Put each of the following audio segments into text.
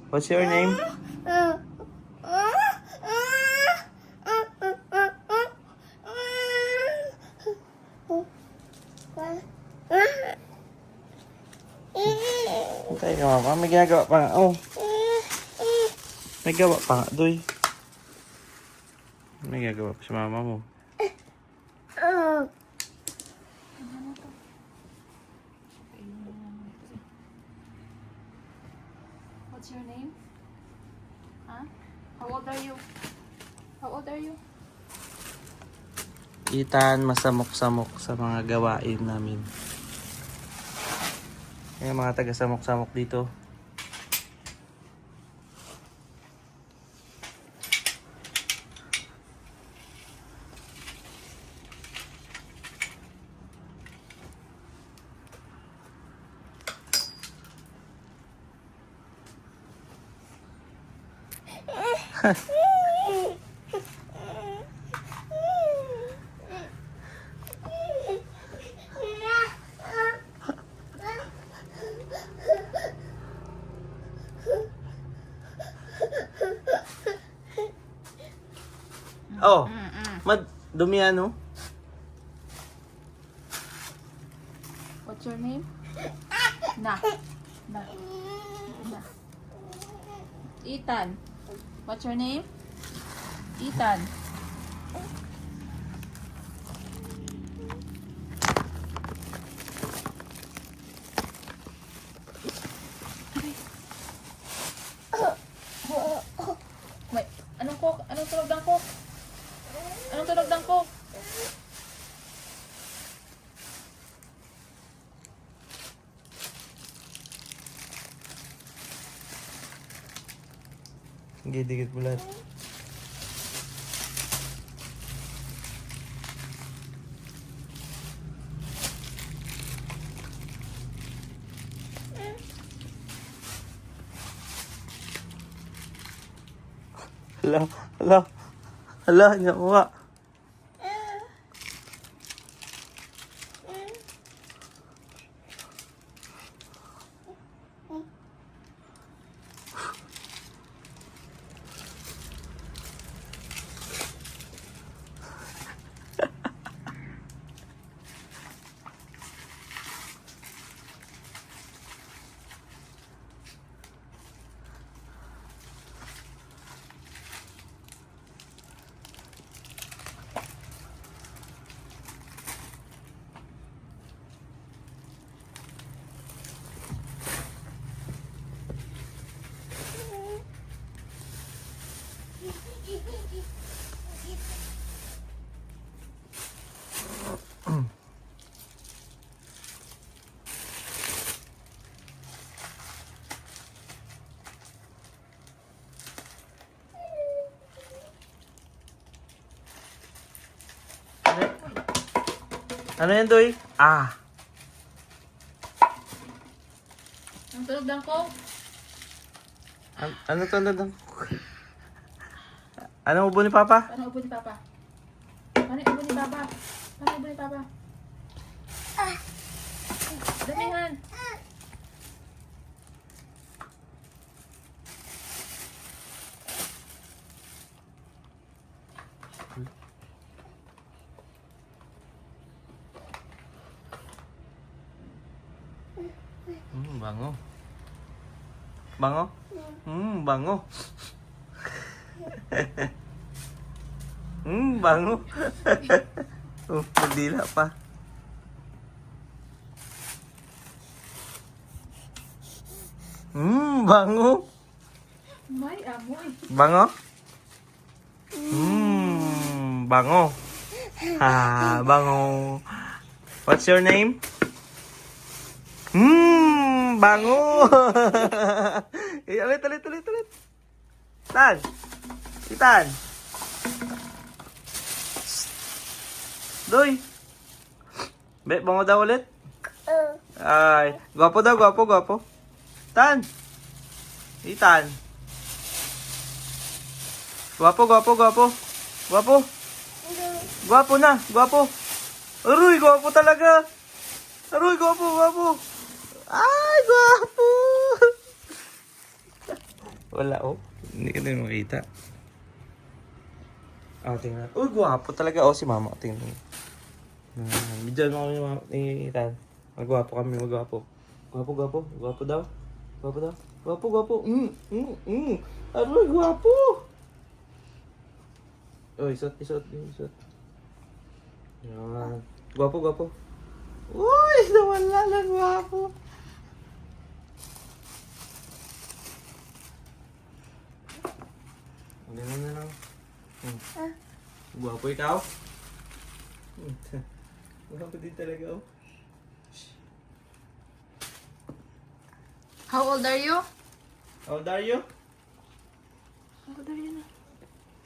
What's your name? Hintay ka, mama. May ginagawa pa nga. Oh. May gawa pa nga, Doy. May gagawa pa sa mama mo. What's your name? Huh? How old are you? How old are you? Ethan, masamok-samok sa mga gawain namin. Yung mga taga-samok-samok dito. Oh, dumi ano? What's your name? Na. Na. Na. Ethan. What's your name? Ethan. Wait, anong cook? Anong tunog ng cook? Anong tunog ng cook? Sige, dikit bulat. Hala, hala. Hala, nyawa. Ano yan, Doy? Ah. Ang tunog ng cook? Ano to? Ano ubo ni Papa? Paano ubo ni Papa? Paano ubo ni Papa? Paano ubo ni Papa? Damihan! Bango. Bango? Bango. Bango. Magdila pa. Bango. May amoy. Bango? Bango. Bango. What's your name? Bango. Ulit. Tan. Itan. Doy. Bango daw ulit. Ay, gwapo daw, gwapo. Tan. Itan. Gwapo. Gwapo na, gwapo. Aroy, gwapo talaga. Aroy, gwapo. Ay, gwapo. pala, oh. Hindi ka na makita. Ah, tingnan. Uy, gwapo talaga. Oh, si mama. Tingnan. Bidyan mo kami ni mama. Ni Tan. Magwapo kami, magwapo. Gwapo, gwapo. Gwapo daw. Gwapo daw. Gwapo, gwapo. Aroy, gwapo. Oh, isot. Yan. Gwapo, gwapo. Uy, nawala lang gwapo. Ganun na lang. Gwapo ikaw? Gwapo din talaga, oh. How old are you? How old are you? How old are you na?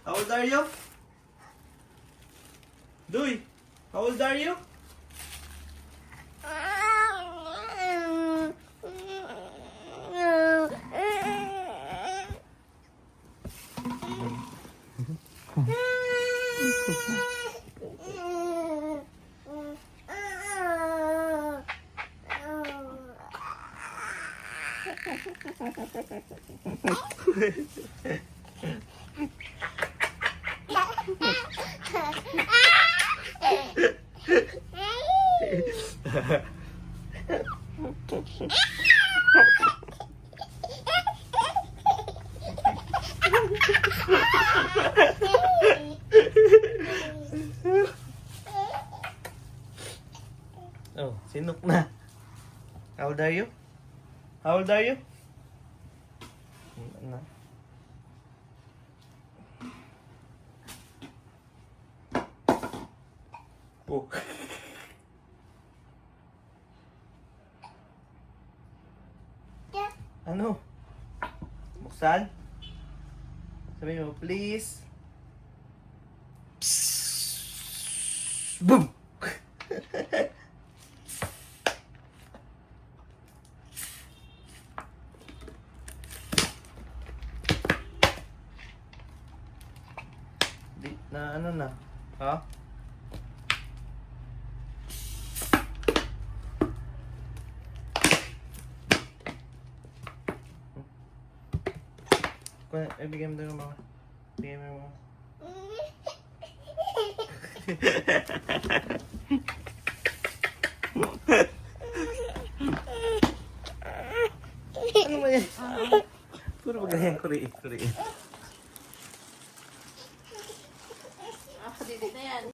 How old are you? Duy, how old are you? Oh, sinok na. How old are you? How old are you? Na. Oh. Ano? Buksan? Sabi mo, please. Psst. Boom! Di, na ano na? Ha? Bigyan mo doon mga. Bigyan mo mga. Ano ba yan? Puro magaling, kuriin.